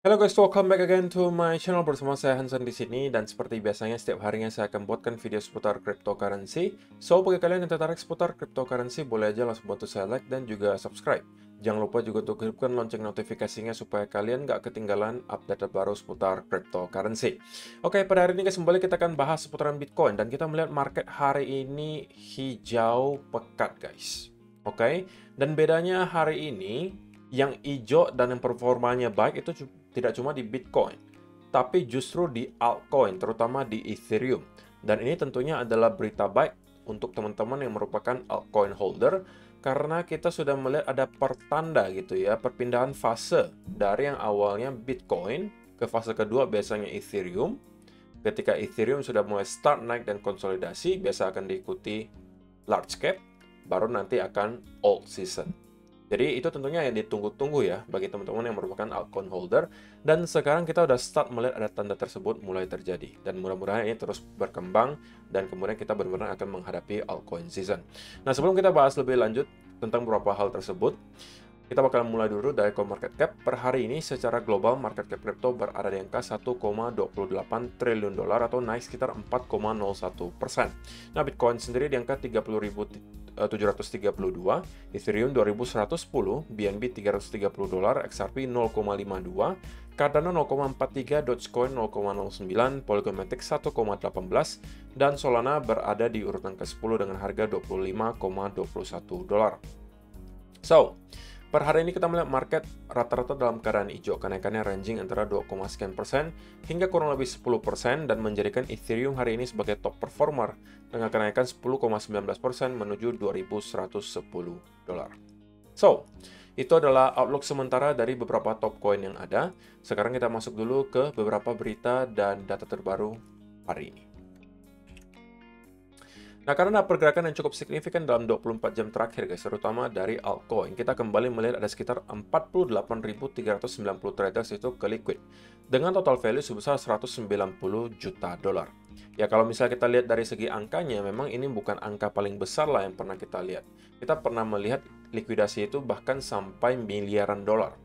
Halo guys, welcome back again to my channel. Bersama saya Hansen di sini, dan seperti biasanya setiap harinya saya akan buatkan video seputar cryptocurrency. So, bagi kalian yang tertarik seputar cryptocurrency, boleh aja langsung bantu saya like dan juga subscribe. Jangan lupa juga untuk hidupkan lonceng notifikasinya supaya kalian nggak ketinggalan update terbaru seputar cryptocurrency. Oke, pada hari ini guys, kembali kita akan bahas seputaran Bitcoin, dan kita melihat market hari ini hijau pekat guys. Oke, dan bedanya hari ini yang hijau dan yang performanya baik itu tidak cuma di Bitcoin, tapi justru di altcoin, terutama di Ethereum. Dan ini tentunya adalah berita baik untuk teman-teman yang merupakan altcoin holder, karena kita sudah melihat ada pertanda gitu ya, perpindahan fase dari yang awalnya Bitcoin ke fase kedua biasanya Ethereum. Ketika Ethereum sudah mulai start naik dan konsolidasi, biasa akan diikuti large cap, baru nanti akan alt season. Jadi itu tentunya yang ditunggu-tunggu ya bagi teman-teman yang merupakan altcoin holder. Dan sekarang kita udah start melihat ada tanda tersebut mulai terjadi. Dan mudah-mudahan ini terus berkembang dan kemudian kita benar-benar akan menghadapi altcoin season. Nah, sebelum kita bahas lebih lanjut tentang beberapa hal tersebut, kita bakal mulai dulu dari CoinMarketCap. Per hari ini secara global market cap crypto berada di angka 1,28 triliun dolar atau naik sekitar 4,01%. Nah, Bitcoin sendiri di angka 30.732, Ethereum 2110, BNB 330 dolar, XRP 0,52, Cardano 0,43, Dogecoin 0,09, Polygon Matic 1,18, dan Solana berada di urutan ke-10 dengan harga 25,21 dolar. So, per hari ini kita melihat market rata-rata dalam keadaan hijau, kenaikannya ranging antara 2, sekian persen hingga kurang lebih 10%, dan menjadikan Ethereum hari ini sebagai top performer dengan kenaikan 10,19% menuju 2.110 dolar. So, itu adalah outlook sementara dari beberapa top coin yang ada. Sekarang kita masuk dulu ke beberapa berita dan data terbaru hari ini. Nah, karena pergerakan yang cukup signifikan dalam 24 jam terakhir guys, terutama dari altcoin, kita kembali melihat ada sekitar 48.390 traders itu ke liquid, dengan total value sebesar 190 juta dolar. Ya, kalau misalnya kita lihat dari segi angkanya, memang ini bukan angka paling besar lah yang pernah kita lihat. Kita pernah melihat likuidasi itu bahkan sampai miliaran dolar.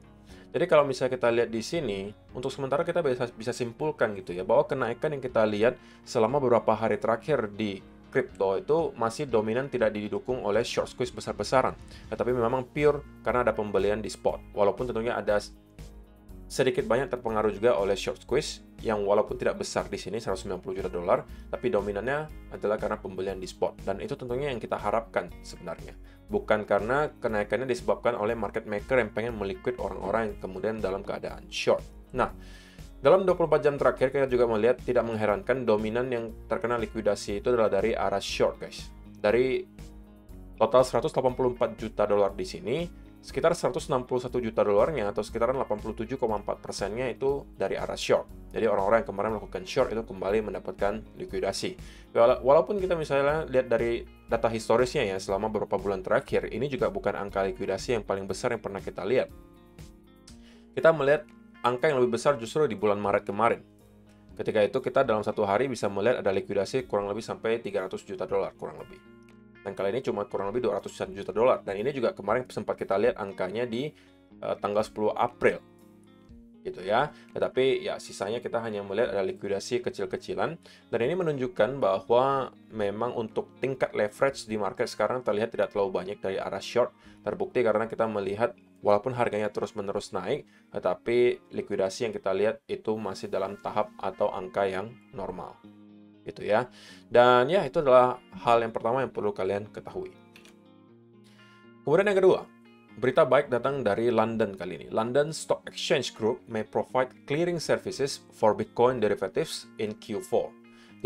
Jadi kalau misalnya kita lihat di sini, untuk sementara kita bisa simpulkan gitu ya, bahwa kenaikan yang kita lihat selama beberapa hari terakhir di kripto itu masih dominan tidak didukung oleh short squeeze besar-besaran, tetapi memang pure karena ada pembelian di spot. Walaupun tentunya ada sedikit banyak terpengaruh juga oleh short squeeze yang walaupun tidak besar di sini 190 juta dolar, tapi dominannya adalah karena pembelian di spot. Dan itu tentunya yang kita harapkan sebenarnya. Bukan karena kenaikannya disebabkan oleh market maker yang pengen meliquid orang-orang yang kemudian dalam keadaan short. Nah, dalam 24 jam terakhir, kita juga melihat tidak mengherankan dominan yang terkena likuidasi itu adalah dari arah short, guys. Dari total 184 juta dolar di sini, sekitar 161 juta dolarnya atau sekitaran 87,4%-nya itu dari arah short. Jadi orang-orang yang kemarin melakukan short itu kembali mendapatkan likuidasi. Walaupun kita misalnya lihat dari data historisnya ya, selama beberapa bulan terakhir, ini juga bukan angka likuidasi yang paling besar yang pernah kita lihat. Kita melihat angka yang lebih besar justru di bulan Maret kemarin. Ketika itu kita dalam satu hari bisa melihat ada likuidasi kurang lebih sampai 300 juta dolar kurang lebih. Dan kali ini cuma kurang lebih 200 juta dolar. Dan ini juga kemarin sempat kita lihat angkanya di tanggal 10 April. Gitu ya. Tetapi ya sisanya kita hanya melihat ada likuidasi kecil-kecilan. Dan ini menunjukkan bahwa memang untuk tingkat leverage di market sekarang terlihat tidak terlalu banyak dari arah short. Terbukti karena kita melihat walaupun harganya terus-menerus naik, tetapi likuidasi yang kita lihat itu masih dalam tahap atau angka yang normal. Gitu ya. Dan ya, itu adalah hal yang pertama yang perlu kalian ketahui. Kemudian yang kedua, berita baik datang dari London kali ini. London Stock Exchange Group may provide clearing services for Bitcoin derivatives in Q4.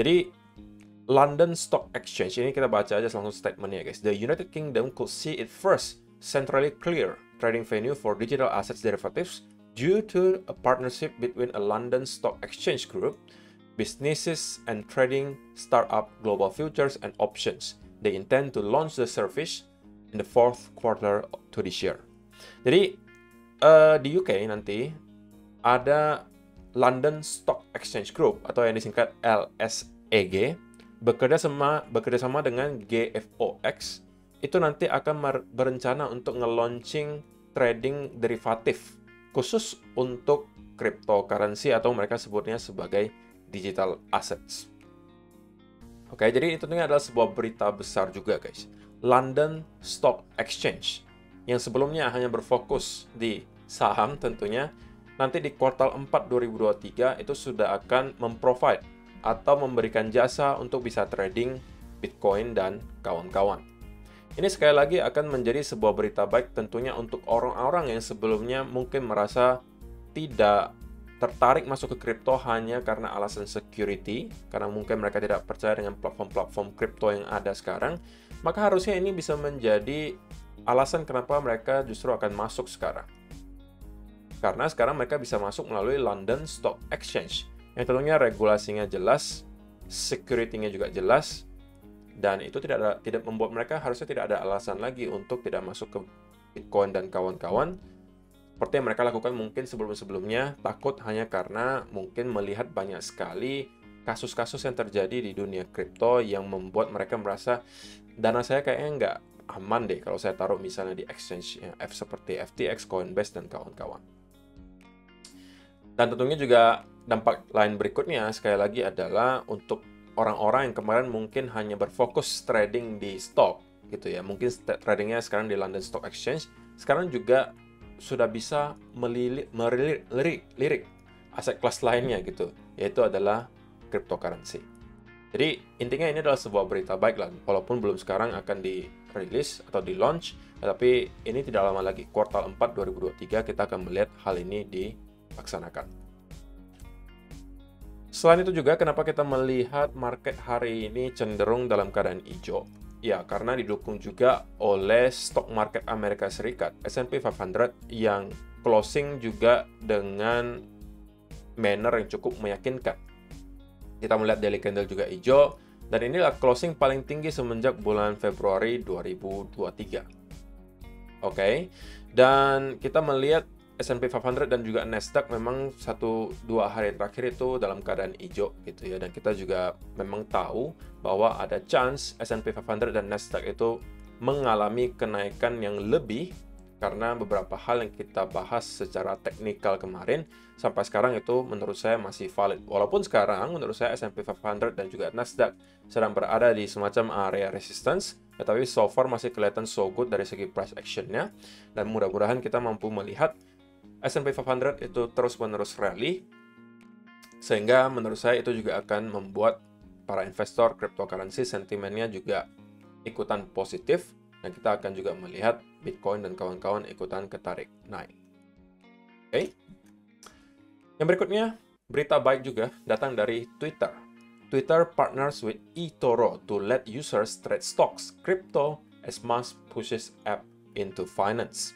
Jadi, London Stock Exchange, ini kita baca aja langsung statementnya guys. The United Kingdom could see it first centrally clear trading venue for digital assets derivatives due to a partnership between a London Stock Exchange Group, businesses and trading startup Global Futures and Options. They intend to launch the service in the fourth quarter to this year. Jadi di UK nanti ada London Stock Exchange Group atau yang disingkat LSEG bekerja sama dengan GFOX. Itu nanti akan berencana untuk nge-launching trading derivatif khusus untuk cryptocurrency atau mereka sebutnya sebagai digital assets. Oke, jadi itu tentunya adalah sebuah berita besar juga, guys. London Stock Exchange yang sebelumnya hanya berfokus di saham tentunya, nanti di kuartal 4 2023 itu sudah akan memprovide atau memberikan jasa untuk bisa trading Bitcoin dan kawan-kawan. Ini sekali lagi akan menjadi sebuah berita baik tentunya untuk orang-orang yang sebelumnya mungkin merasa tidak tertarik masuk ke kripto hanya karena alasan security, karena mungkin mereka tidak percaya dengan platform-platform kripto yang ada sekarang, maka harusnya ini bisa menjadi alasan kenapa mereka justru akan masuk sekarang. Karena sekarang mereka bisa masuk melalui London Stock Exchange, yang tentunya regulasinya jelas, security-nya juga jelas, dan itu tidak membuat mereka harusnya tidak ada alasan lagi untuk tidak masuk ke Bitcoin dan kawan-kawan, seperti yang mereka lakukan mungkin sebelum-sebelumnya, takut hanya karena mungkin melihat banyak sekali kasus-kasus yang terjadi di dunia kripto yang membuat mereka merasa dana saya kayaknya nggak aman deh kalau saya taruh misalnya di exchange seperti FTX, Coinbase, dan kawan-kawan. Dan tentunya juga dampak lain berikutnya sekali lagi adalah untuk orang-orang yang kemarin mungkin hanya berfokus trading di stock gitu ya, mungkin tradingnya sekarang di London Stock Exchange, sekarang juga sudah bisa melirik aset kelas lainnya gitu, yaitu adalah cryptocurrency. Jadi intinya ini adalah sebuah berita baik lah, walaupun belum sekarang akan dirilis atau di launch, tapi ini tidak lama lagi, kuartal 4 2023 kita akan melihat hal ini dilaksanakan. Selain itu juga kenapa kita melihat market hari ini cenderung dalam keadaan hijau? Ya, karena didukung juga oleh stock market Amerika Serikat, S&P 500 yang closing juga dengan manner yang cukup meyakinkan. Kita melihat daily candle juga hijau, dan inilah closing paling tinggi semenjak bulan Februari 2023. Oke, dan kita melihat S&P 500 dan juga Nasdaq memang 1-2 hari terakhir itu dalam keadaan hijau gitu ya, dan kita juga memang tahu bahwa ada chance S&P 500 dan Nasdaq itu mengalami kenaikan yang lebih karena beberapa hal yang kita bahas secara teknikal kemarin sampai sekarang itu menurut saya masih valid. Walaupun sekarang menurut saya S&P 500 dan juga Nasdaq sedang berada di semacam area resistance, tetapi so far masih kelihatan so good dari segi price action-nya, dan mudah-mudahan kita mampu melihat S&P 500 itu terus-menerus rally, sehingga menurut saya itu juga akan membuat para investor cryptocurrency sentimennya juga ikutan positif, dan kita akan juga melihat Bitcoin dan kawan-kawan ikutan ketarik naik. Oke. Yang berikutnya, berita baik juga datang dari Twitter. Twitter partners with eToro to let users trade stocks, crypto as Musk pushes app into finance.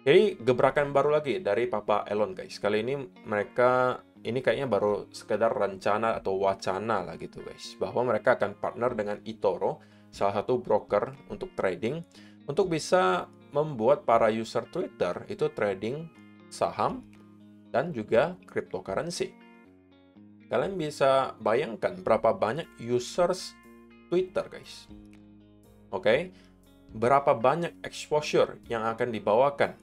Jadi gebrakan baru lagi dari Papa Elon, guys. Kali ini mereka ini kayaknya baru sekedar rencana atau wacana lah gitu, guys, bahwa mereka akan partner dengan eToro, salah satu broker untuk trading, untuk bisa membuat para user Twitter itu trading saham dan juga cryptocurrency. Kalian bisa bayangkan berapa banyak users Twitter, guys. Oke, berapa banyak exposure yang akan dibawakan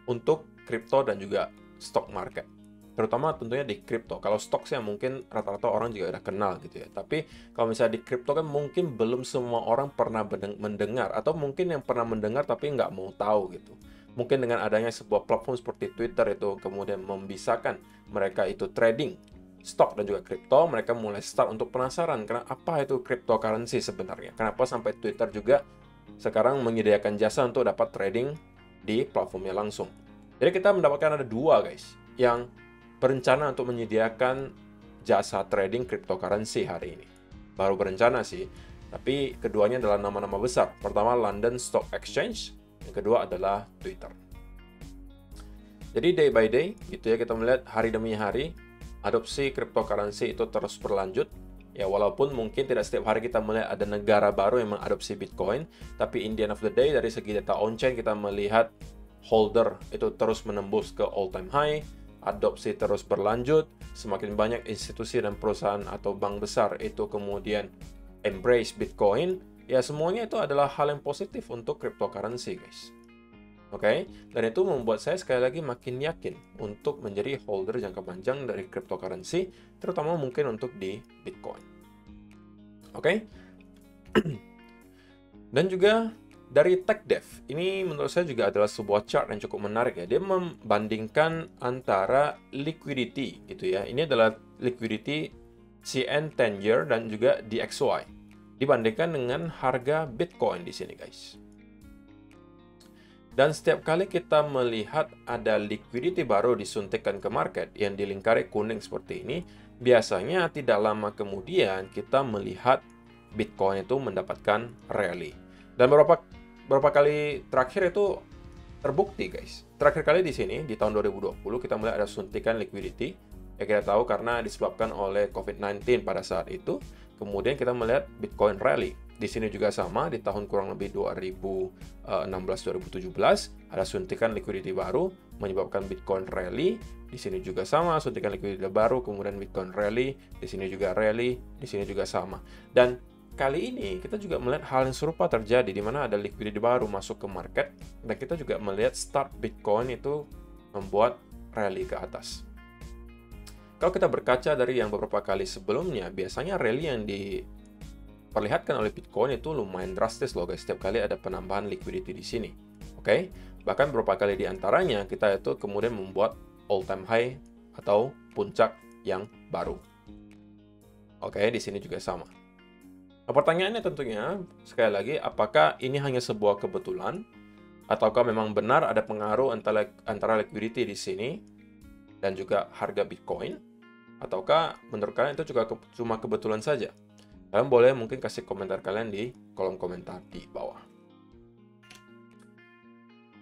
untuk kripto dan juga stock market, terutama tentunya di kripto. Kalau stock sih mungkin rata-rata orang juga udah kenal gitu ya, tapi kalau misalnya di kripto kan mungkin belum semua orang pernah mendengar, atau mungkin yang pernah mendengar tapi nggak mau tahu gitu. Mungkin dengan adanya sebuah platform seperti Twitter itu kemudian membisakan mereka itu trading stock dan juga kripto, mereka mulai start untuk penasaran karena apa itu cryptocurrency sebenarnya, kenapa sampai Twitter juga sekarang menyediakan jasa untuk dapat trading di platformnya langsung. Jadi kita mendapatkan ada dua, guys, yang berencana untuk menyediakan jasa trading cryptocurrency hari ini. Baru berencana sih, tapi keduanya adalah nama-nama besar. Pertama London Stock Exchange, yang kedua adalah Twitter. Jadi day by day gitu ya, kita melihat hari demi hari adopsi cryptocurrency itu terus berlanjut. Ya, walaupun mungkin tidak setiap hari kita melihat ada negara baru yang mengadopsi Bitcoin, tapi in the end of the day dari segi data on-chain kita melihat holder itu terus menembus ke all-time high, adopsi terus berlanjut, semakin banyak institusi dan perusahaan atau bank besar itu kemudian embrace Bitcoin, ya semuanya itu adalah hal yang positif untuk cryptocurrency, guys. Oke, dan itu membuat saya sekali lagi makin yakin untuk menjadi holder jangka panjang dari cryptocurrency, terutama mungkin untuk di Bitcoin. Oke, dan juga dari TechDev, ini menurut saya juga adalah sebuah chart yang cukup menarik ya. Dia membandingkan antara liquidity gitu ya. Ini adalah liquidity CN 10 year dan juga DXY. Dibandingkan dengan harga Bitcoin di sini guys. Dan setiap kali kita melihat ada liquidity baru disuntikkan ke market yang dilingkari kuning seperti ini, biasanya tidak lama kemudian kita melihat Bitcoin itu mendapatkan rally. Dan beberapa kali terakhir itu terbukti guys. Terakhir kali di sini di tahun 2020 kita melihat ada suntikan liquidity. Ya kita tahu karena disebabkan oleh COVID-19 pada saat itu. Kemudian kita melihat Bitcoin rally. Di sini juga sama, di tahun kurang lebih 2016-2017 ada suntikan liquidity baru menyebabkan Bitcoin rally. Di sini juga sama, suntikan liquidity baru, kemudian Bitcoin rally. Di sini juga rally, di sini juga sama. Dan kali ini kita juga melihat hal yang serupa terjadi di mana ada liquidity baru masuk ke market dan kita juga melihat start Bitcoin itu membuat rally ke atas. Kalau kita berkaca dari yang beberapa kali sebelumnya, biasanya rally yang diperlihatkan oleh Bitcoin itu lumayan drastis loh guys. Setiap kali ada penambahan liquidity di sini. Oke? Bahkan beberapa kali di antaranya kita itu kemudian membuat all time high atau puncak yang baru. Oke, di sini juga sama. Nah, pertanyaannya tentunya sekali lagi, apakah ini hanya sebuah kebetulan ataukah memang benar ada pengaruh antara liquidity di sini dan juga harga Bitcoin? Ataukah menurut kalian itu juga cuma kebetulan saja? Kalian boleh mungkin kasih komentar kalian di kolom komentar di bawah.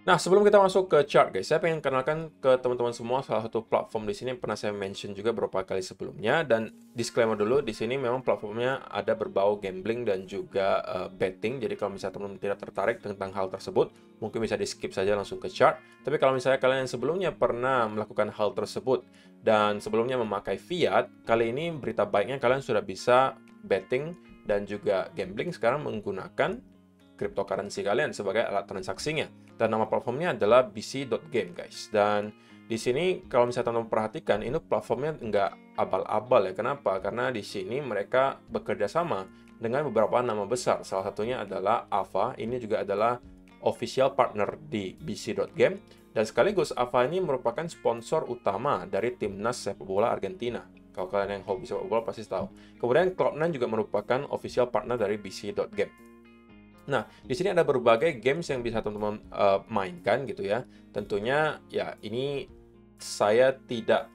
Nah, sebelum kita masuk ke chart guys, saya pengen kenalkan ke teman-teman semua salah satu platform di sini yang pernah saya mention juga beberapa kali sebelumnya, dan disclaimer dulu di sini memang platformnya ada berbau gambling dan juga betting. Jadi kalau misalnya teman-teman tidak tertarik tentang hal tersebut, mungkin bisa di-skip saja langsung ke chart. Tapi kalau misalnya kalian yang sebelumnya pernah melakukan hal tersebut dan sebelumnya memakai fiat, kali ini berita baiknya kalian sudah bisa betting dan juga gambling sekarang menggunakan cryptocurrency kalian sebagai alat transaksinya. Dan nama platformnya adalah bc.game guys. Dan di sini kalau misalnya teman-teman perhatikan, ini platformnya nggak abal-abal ya. Kenapa? Karena di sini mereka bekerja sama dengan beberapa nama besar. Salah satunya adalah Ava. Ini juga adalah official partner di bc.game. Dan sekaligus Ava ini merupakan sponsor utama dari timnas sepak bola Argentina. Kalau kalian yang hobi sepak bola pasti tahu. Kemudian Cloud9 juga merupakan official partner dari bc.game. Nah, di sini ada berbagai games yang bisa teman-teman mainkan gitu ya. Tentunya ya ini saya tidak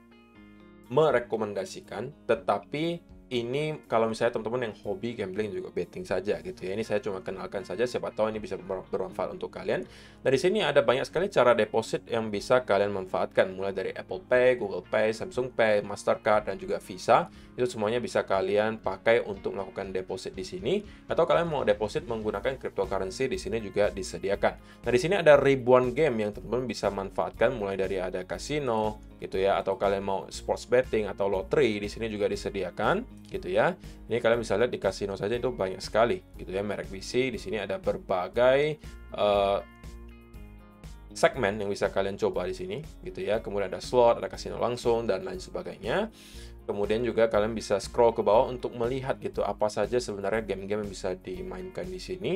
merekomendasikan, tetapi ini kalau misalnya teman-teman yang hobi gambling juga betting saja gitu ya. Ini saya cuma kenalkan saja, siapa tahu ini bisa bermanfaat untuk kalian. Nah, di sini ada banyak sekali cara deposit yang bisa kalian manfaatkan, mulai dari Apple Pay, Google Pay, Samsung Pay, Mastercard dan juga Visa. Itu semuanya bisa kalian pakai untuk melakukan deposit di sini, atau kalian mau deposit menggunakan cryptocurrency di sini juga disediakan. Nah, di sini ada ribuan game yang teman-teman bisa manfaatkan, mulai dari ada kasino gitu ya, atau kalian mau sports betting atau lottery di sini juga disediakan gitu ya. Ini kalian bisa lihat di kasino saja itu banyak sekali gitu ya, merek BC. Di sini ada berbagai segmen yang bisa kalian coba di sini gitu ya. Kemudian ada slot, ada kasino langsung dan lain sebagainya. Kemudian juga kalian bisa scroll ke bawah untuk melihat gitu apa saja sebenarnya game-game yang bisa dimainkan di sini.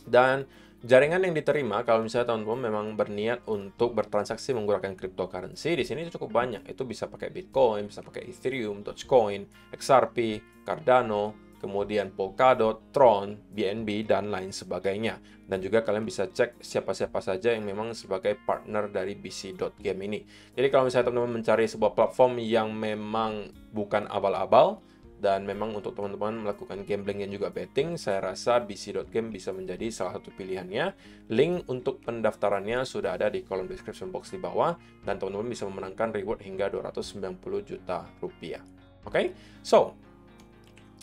Dan jaringan yang diterima kalau misalnya teman-teman memang berniat untuk bertransaksi menggunakan cryptocurrency, di sini cukup banyak. Itu bisa pakai Bitcoin, bisa pakai Ethereum, Dogecoin, XRP, Cardano, kemudian Polkadot, Tron, BNB, dan lain sebagainya. Dan juga kalian bisa cek siapa-siapa saja yang memang sebagai partner dari bc.game ini. Jadi kalau misalnya teman-teman mencari sebuah platform yang memang bukan abal-abal, dan memang untuk teman-teman melakukan gambling dan juga betting, saya rasa bc.game bisa menjadi salah satu pilihannya. Link untuk pendaftarannya sudah ada di kolom description box di bawah, dan teman-teman bisa memenangkan reward hingga 290 juta rupiah. Oke, so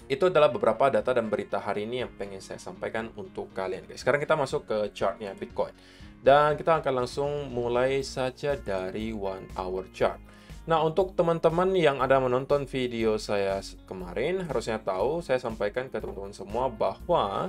itu adalah beberapa data dan berita hari ini yang pengen saya sampaikan untuk kalian guys. Sekarang kita masuk ke chartnya Bitcoin, dan kita akan langsung mulai saja dari 1 hour chart. Nah, untuk teman-teman yang ada menonton video saya kemarin, harusnya tahu saya sampaikan ke teman-teman semua bahwa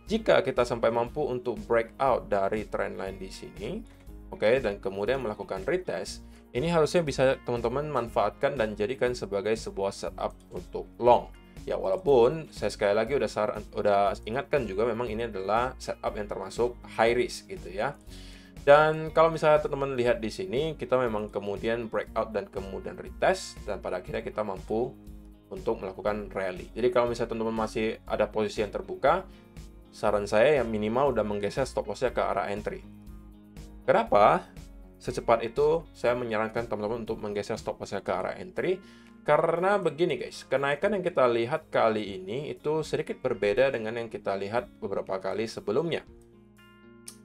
Jika kita sampai mampu untuk breakout dari trendline di sini, oke, dan kemudian melakukan retest, ini harusnya bisa teman-teman manfaatkan dan jadikan sebagai sebuah setup untuk long. Ya, walaupun saya sekali lagi udah ingatkan juga memang ini adalah setup yang termasuk high risk gitu ya. Dan kalau misalnya teman-teman lihat di sini, kita memang kemudian breakout dan kemudian retest, dan pada akhirnya kita mampu untuk melakukan rally. Jadi kalau misalnya teman-teman masih ada posisi yang terbuka, saran saya yang minimal udah menggeser stop loss-nya ke arah entry. Kenapa? Secepat itu saya menyarankan teman-teman untuk menggeser stop loss-nya ke arah entry. Karena begini guys, kenaikan yang kita lihat kali ini itu sedikit berbeda dengan yang kita lihat beberapa kali sebelumnya.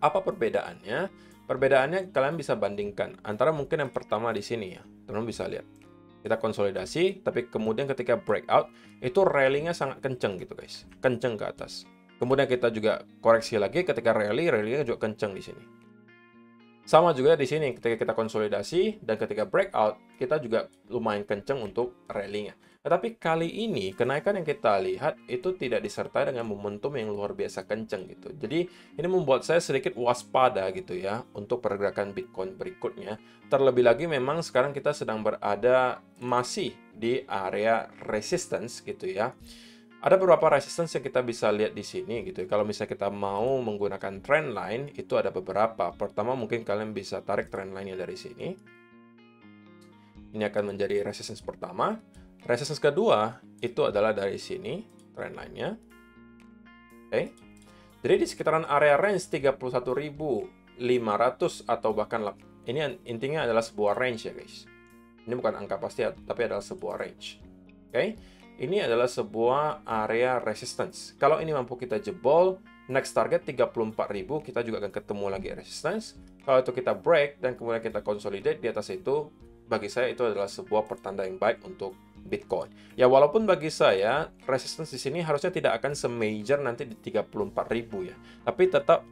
Apa perbedaannya? Perbedaannya kalian bisa bandingkan antara mungkin yang pertama di sini ya. Teman-teman bisa lihat. Kita konsolidasi, tapi kemudian ketika breakout, itu rally-nya sangat kenceng gitu guys. Kenceng ke atas. Kemudian kita juga koreksi lagi ketika rally-nya juga kenceng di sini. Sama juga di sini, ketika kita konsolidasi dan ketika breakout, kita juga lumayan kenceng untuk rally-nya. Tetapi kali ini, kenaikan yang kita lihat itu tidak disertai dengan momentum yang luar biasa kenceng gitu. Jadi, ini membuat saya sedikit waspada gitu ya untuk pergerakan Bitcoin berikutnya. Terlebih lagi memang sekarang kita sedang berada masih di area resistance gitu ya. Ada beberapa resistance yang kita bisa lihat di sini gitu. Kalau misalnya kita mau menggunakan trend line, itu ada beberapa. Pertama, mungkin kalian bisa tarik trend line-nya dari sini. Ini akan menjadi resistance pertama. Resistance kedua, itu adalah dari sini, trend line-nya. Oke. Jadi di sekitaran area range 31.500 atau bahkan, ini intinya adalah sebuah range ya guys. Ini bukan angka pasti, tapi adalah sebuah range. Oke. Ini adalah sebuah area resistance. Kalau ini mampu kita jebol, next target 34.000, kita juga akan ketemu lagi resistance. Kalau itu kita break dan kemudian kita consolidate di atas itu, bagi saya itu adalah sebuah pertanda yang baik untuk Bitcoin. Ya walaupun bagi saya resistance di sini harusnya tidak akan se-major nanti di 34.000 ya. Tapi tetap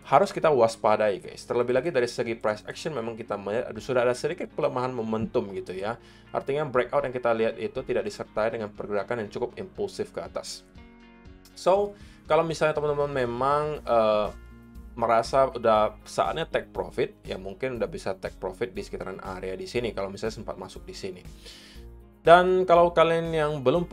harus kita waspadai guys. Terlebih lagi dari segi price action memang kita melihat sudah ada sedikit pelemahan momentum gitu ya. Artinya breakout yang kita lihat itu tidak disertai dengan pergerakan yang cukup impulsif ke atas. So, kalau misalnya teman-teman memang merasa udah saatnya take profit, ya mungkin udah bisa take profit di sekitaran area di sini kalau misalnya sempat masuk di sini. Dan kalau kalian yang belum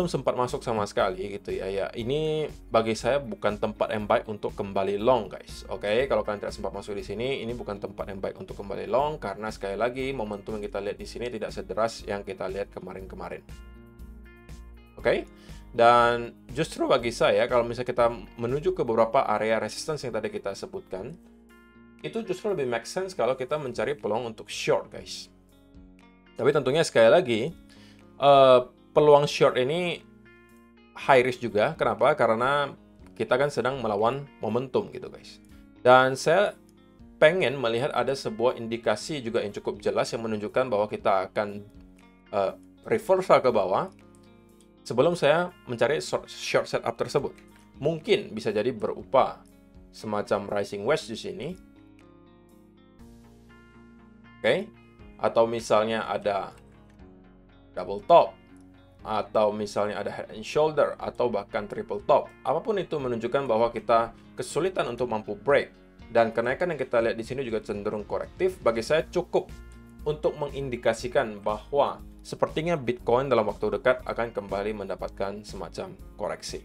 sempat masuk sama sekali gitu ya, ini bagi saya bukan tempat yang baik untuk kembali long guys. Oke, kalau kalian tidak sempat masuk di sini, ini bukan tempat yang baik untuk kembali long karena sekali lagi momentum yang kita lihat di sini tidak sederas yang kita lihat kemarin-kemarin. Oke. Dan justru bagi saya kalau misalnya kita menuju ke beberapa area resistance yang tadi kita sebutkan, itu justru lebih make sense kalau kita mencari peluang untuk short guys. Tapi tentunya sekali lagi, peluang short ini high risk juga. Kenapa? Karena kita kan sedang melawan momentum gitu guys. Dan saya pengen melihat ada sebuah indikasi juga yang cukup jelas yang menunjukkan bahwa kita akan reversal ke bawah sebelum saya mencari short setup tersebut. Mungkin bisa jadi berupa semacam rising wedge di sini. Oke. Atau misalnya ada double top, atau misalnya ada head and shoulder, atau bahkan triple top. Apapun itu menunjukkan bahwa kita kesulitan untuk mampu break. Dan kenaikan yang kita lihat di sini juga cenderung korektif. Bagi saya cukup untuk mengindikasikan bahwa sepertinya Bitcoin dalam waktu dekat akan kembali mendapatkan semacam koreksi.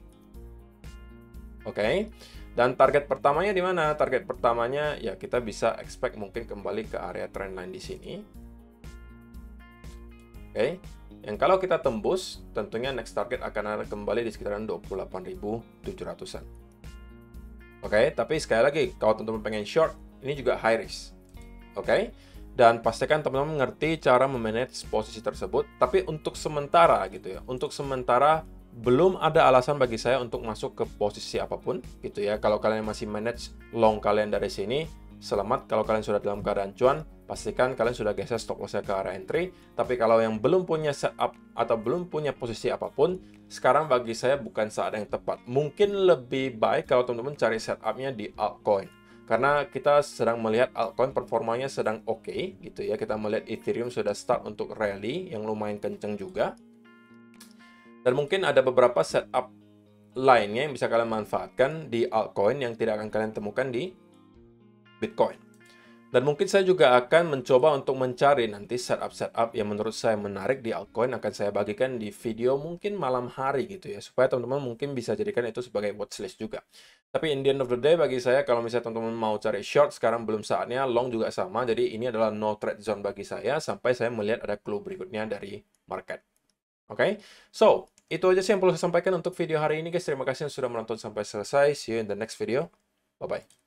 Oke. Dan target pertamanya di mana? Target pertamanya ya kita bisa expect mungkin kembali ke area trendline di sini. Oke, yang kalau kita tembus, tentunya next target akan ada kembali di sekitaran 28.700-an. Oke, tapi sekali lagi, kalau teman-teman pengen short, ini juga high risk. Oke, dan pastikan teman-teman mengerti cara memanage posisi tersebut. Tapi untuk sementara gitu ya, untuk sementara belum ada alasan bagi saya untuk masuk ke posisi apapun gitu ya. Kalau kalian masih manage long kalian dari sini, selamat. Kalau kalian sudah dalam keadaan cuan, pastikan kalian sudah geser stop loss-nya ke arah entry. Tapi kalau yang belum punya setup atau belum punya posisi apapun, sekarang bagi saya bukan saat yang tepat. Mungkin lebih baik kalau teman-teman cari setup-nya di altcoin. Karena kita sedang melihat altcoin performanya sedang oke, gitu ya. Kita melihat Ethereum sudah start untuk rally yang lumayan kenceng juga. Dan mungkin ada beberapa setup lainnya yang bisa kalian manfaatkan di altcoin yang tidak akan kalian temukan di Bitcoin. Dan mungkin saya juga akan mencoba untuk mencari nanti setup-setup yang menurut saya menarik di altcoin, akan saya bagikan di video mungkin malam hari gitu ya, supaya teman-teman mungkin bisa jadikan itu sebagai watchlist juga. Tapi in the end of the day, bagi saya, kalau misalnya teman-teman mau cari short, sekarang belum saatnya, long juga sama, jadi ini adalah no trade zone bagi saya, sampai saya melihat ada clue berikutnya dari market. Oke? So, itu aja sih yang perlu saya sampaikan untuk video hari ini guys. Terima kasih yang sudah menonton sampai selesai. See you in the next video. Bye-bye.